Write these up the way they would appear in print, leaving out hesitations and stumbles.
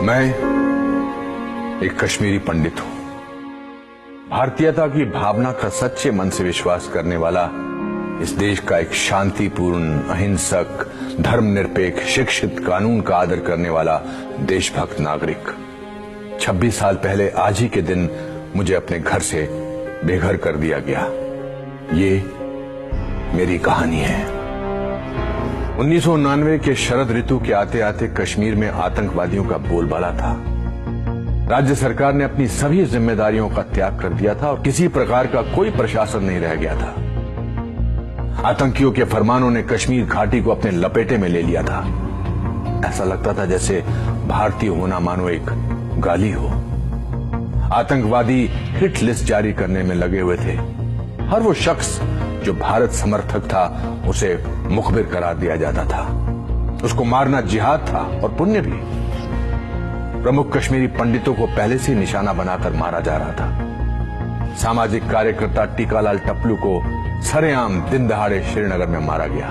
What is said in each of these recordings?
मैं एक कश्मीरी पंडित हूं। भारतीयता की भावना का सच्चे मन से विश्वास करने वाला, इस देश का एक शांतिपूर्ण, अहिंसक, धर्मनिरपेक्ष, शिक्षित, कानून का आदर करने वाला देशभक्त नागरिक। 26 साल पहले आज ही के दिन मुझे अपने घर से बेघर कर दिया गया। ये मेरी कहानी है। 1999 के शरद ऋतु के आते आते कश्मीर में आतंकवादियों का बोलबाला था। राज्य सरकार ने अपनी सभी जिम्मेदारियों का त्याग कर दिया था और किसी प्रकार का कोई प्रशासन नहीं रह गया था। आतंकियों के फरमानों ने कश्मीर घाटी को अपने लपेटे में ले लिया था। ऐसा लगता था जैसे भारतीय होना मानो एक गाली हो। आतंकवादी हिट लिस्ट जारी करने में लगे हुए थे। हर वो शख्स जो भारत समर्थक था उसे मुखबिर करार दिया जाता था। उसको मारना जिहाद था और पुण्य भी। प्रमुख कश्मीरी पंडितों को पहले से निशाना बनाकर मारा जा रहा था। सामाजिक कार्यकर्ता टीकालाल टप्लू को सरेआम दिन दहाड़े श्रीनगर में मारा गया।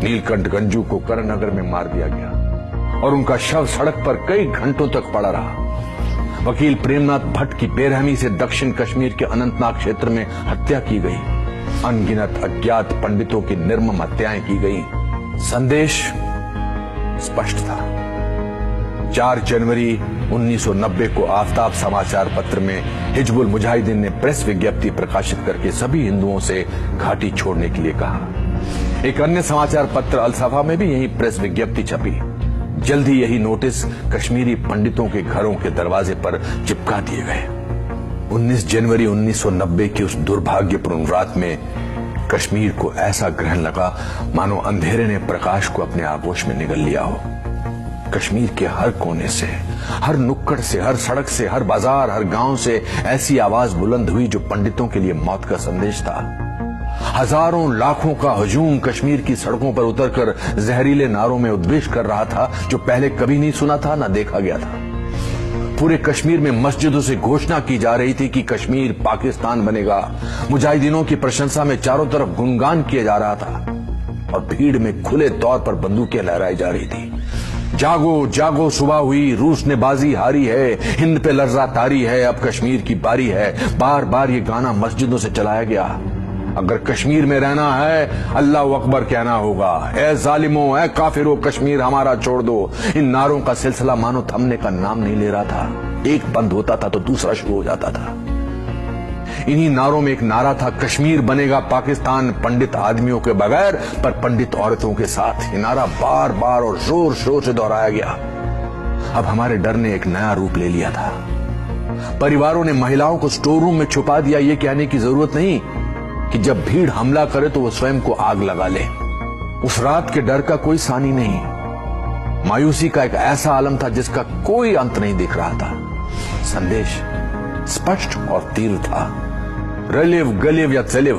नीलकंठ गंजू को करणनगर में मार दिया गया और उनका शव सड़क पर कई घंटों तक पड़ा रहा। वकील प्रेमनाथ भट्ट की बेरहमी से दक्षिण कश्मीर के अनंतनाग क्षेत्र में हत्या की गई। अनगिनत अज्ञात पंडितों की निर्मम हत्याएं की गई। संदेश स्पष्ट था। 4 जनवरी 1990 को आफ्ताब समाचार पत्र में हिजबुल मुजाहिदीन ने प्रेस विज्ञप्ति प्रकाशित करके सभी हिंदुओं से घाटी छोड़ने के लिए कहा। एक अन्य समाचार पत्र अल-सफा में भी यही प्रेस विज्ञप्ति छपी। जल्द ही यही नोटिस कश्मीरी पंडितों के घरों के दरवाजे पर चिपका दिए गए। 19 जनवरी 1990 की उस दुर्भाग्यपूर्ण रात में कश्मीर को ऐसा ग्रहण लगा मानो अंधेरे ने प्रकाश को अपने आगोश में निगल लिया हो। कश्मीर के हर कोने से, हर नुक्कड़ से, हर सड़क से, हर बाजार, हर गांव से ऐसी आवाज बुलंद हुई जो पंडितों के लिए मौत का संदेश था। हजारों लाखों का हजूम कश्मीर की सड़कों पर उतरकर जहरीले नारों में उद्वेष कर रहा था जो पहले कभी नहीं सुना था, ना देखा गया था। पूरे कश्मीर में मस्जिदों से घोषणा की जा रही थी कि कश्मीर पाकिस्तान बनेगा। मुजाहिदीनों की प्रशंसा में चारों तरफ गुणगान किया जा रहा था और भीड़ में खुले तौर पर बंदूकें लहराई जा रही थी। जागो जागो सुबह हुई, रूस ने बाजी हारी है, हिंद पे लर्जा तारी है, अब कश्मीर की बारी है। बार बार ये गाना मस्जिदों से चलाया गया। अगर कश्मीर में रहना है अल्लाह अकबर कहना होगा। ए जालिमों, ए काफिरों, कश्मीर हमारा छोड़ दो। इन नारों का सिलसिला मानो थमने का नाम नहीं ले रहा था। एक बंद होता था तो दूसरा शुरू हो जाता था। इन्हीं नारों में एक नारा था, कश्मीर बनेगा पाकिस्तान पंडित आदमियों के बगैर पर पंडित औरतों के साथ। ये नारा बार बार और जोर शोर से दोहराया गया। अब हमारे डर ने एक नया रूप ले लिया था। परिवारों ने महिलाओं को स्टोर रूम में छुपा दिया, ये कहने की जरूरत नहीं कि जब भीड़ हमला करे तो वो स्वयं को आग लगा ले। उस रात के डर का कोई सानी नहीं। मायूसी का एक ऐसा आलम था जिसका कोई अंत नहीं दिख रहा था। संदेश स्पष्ट और तीव्र था। रलिव गलिव या चलिव,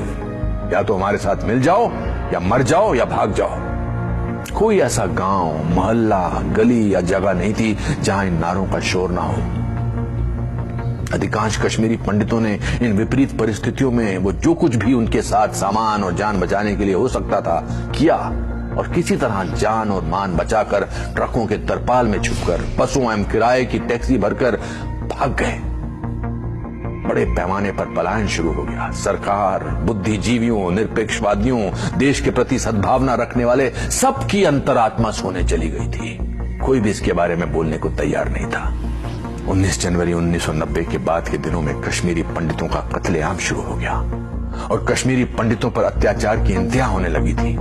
या तो हमारे साथ मिल जाओ या मर जाओ या भाग जाओ। कोई ऐसा गांव, मोहल्ला, गली या जगह नहीं थी जहां इन नारों का शोर ना हो। अधिकांश कश्मीरी पंडितों ने इन विपरीत परिस्थितियों में वो जो कुछ भी उनके साथ सामान और जान बचाने के लिए हो सकता था किया और किसी तरह जान और मान बचाकर ट्रकों के तरपाल में छुपकर बसों एवं किराए की टैक्सी भरकर भाग गए। बड़े पैमाने पर पलायन शुरू हो गया। सरकार, बुद्धिजीवियों, निरपेक्षवादियों, देश के प्रति सद्भावना रखने वाले सबकी अंतरात्मा सोने चली गई थी। कोई भी इसके बारे में बोलने को तैयार नहीं था। 19 जनवरी 1990 के बाद के दिनों में कश्मीरी पंडितों का कत्लेआम शुरू हो गया और कश्मीरी पंडितों पर अत्याचार की इंतहा होने लगी थी।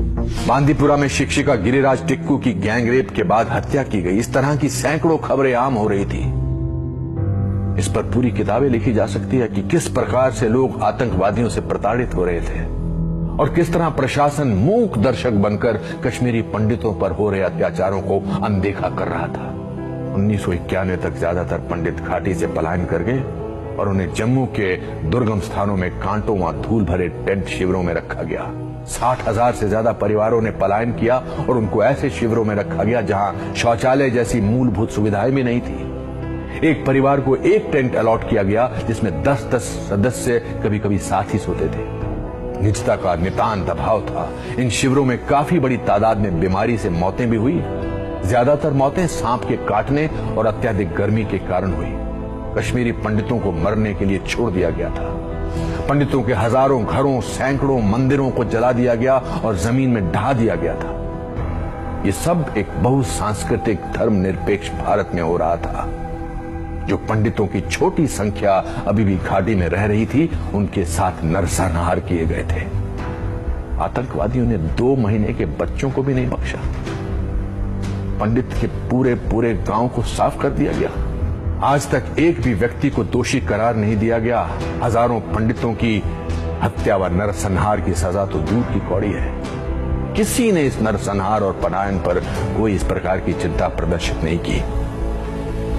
बांदीपुरा में शिक्षिका गिरिराज टिक्कू की गैंगरेप के बाद हत्या की गई। इस तरह की सैकड़ों खबरें आम हो रही थी। इस पर पूरी किताबें लिखी जा सकती है कि किस प्रकार से लोग आतंकवादियों से प्रताड़ित हो रहे थे और किस तरह प्रशासन मूक दर्शक बनकर कश्मीरी पंडितों पर हो रहे अत्याचारों को अनदेखा कर रहा था। 1991 तक ज्यादातर पंडित घाटी से पलायन कर गए और उन्हें जम्मू के दुर्गम स्थानों में कांटों व धूल भरे टेंट शिविरों में रखा गया। 60,000 से ज्यादा परिवारों ने पलायन किया और उनको ऐसे शिविरों में रखा गया जहां शौचालय जैसी मूलभूत सुविधाएं भी नहीं थी। एक परिवार को एक टेंट अलॉट किया गया जिसमें 10-10 सदस्य कभी कभी साथ ही सोते थे। निजता का नितांत अभाव था। इन शिविरों में काफी बड़ी तादाद में बीमारी से मौतें भी हुई ज्यादातर मौतें सांप के काटने और अत्यधिक गर्मी के कारण हुई। कश्मीरी पंडितों को मरने के लिए छोड़ दिया गया था। पंडितों के हजारों घरों, सैकड़ों मंदिरों को जला दिया गया और जमीन में ढहा दिया गया था। ये सब एक बहुसांस्कृतिक धर्मनिरपेक्ष भारत में हो रहा था। जो पंडितों की छोटी संख्या अभी भी घाटी में रह रही थी, उनके साथ नरसंहार किए गए थे। आतंकवादियों ने 2 महीने के बच्चों को भी नहीं बख्शा। पंडित के पूरे पूरे गांव को साफ कर दिया गया। आज तक एक भी व्यक्ति को दोषी करार नहीं दिया गया। हजारों पंडितों की हत्या व नरसंहार की सजा तो दूर की कौड़ी है। किसी ने इस नरसंहार और पलायन पर कोई इस प्रकार की चिंता प्रदर्शित नहीं की।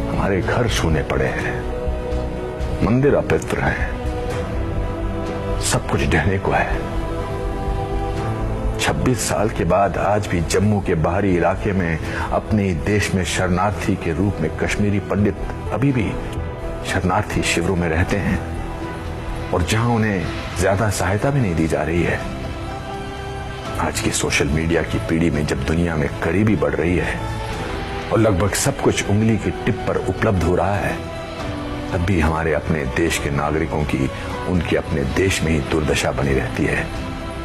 हमारे घर सूने पड़े हैं, मंदिर अपवित्र हैं, सब कुछ ढहने को है। 26 साल के बाद आज भी जम्मू के बाहरी इलाके में अपने देश में शरणार्थी के रूप में कश्मीरी पंडित अभी भी शरणार्थी शिविरों में रहते हैं, और जहां उन्हें ज्यादा सहायता भी नहीं दी जा रही है। आज की सोशल मीडिया की पीढ़ी में जब दुनिया में करीबी बढ़ रही है और लगभग सब कुछ उंगली की टिप पर उपलब्ध हो रहा है, तब भी हमारे अपने देश के नागरिकों की उनके अपने देश में ही दुर्दशा बनी रहती है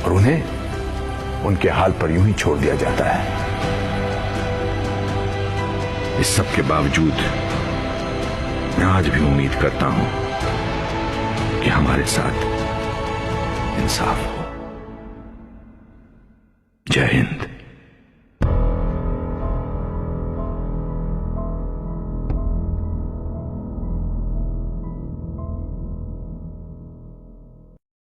और उन्हें उनके हाल पर यूं ही छोड़ दिया जाता है। इस सब के बावजूद मैं आज भी उम्मीद करता हूं कि हमारे साथ इंसाफ हो। जय हिंद।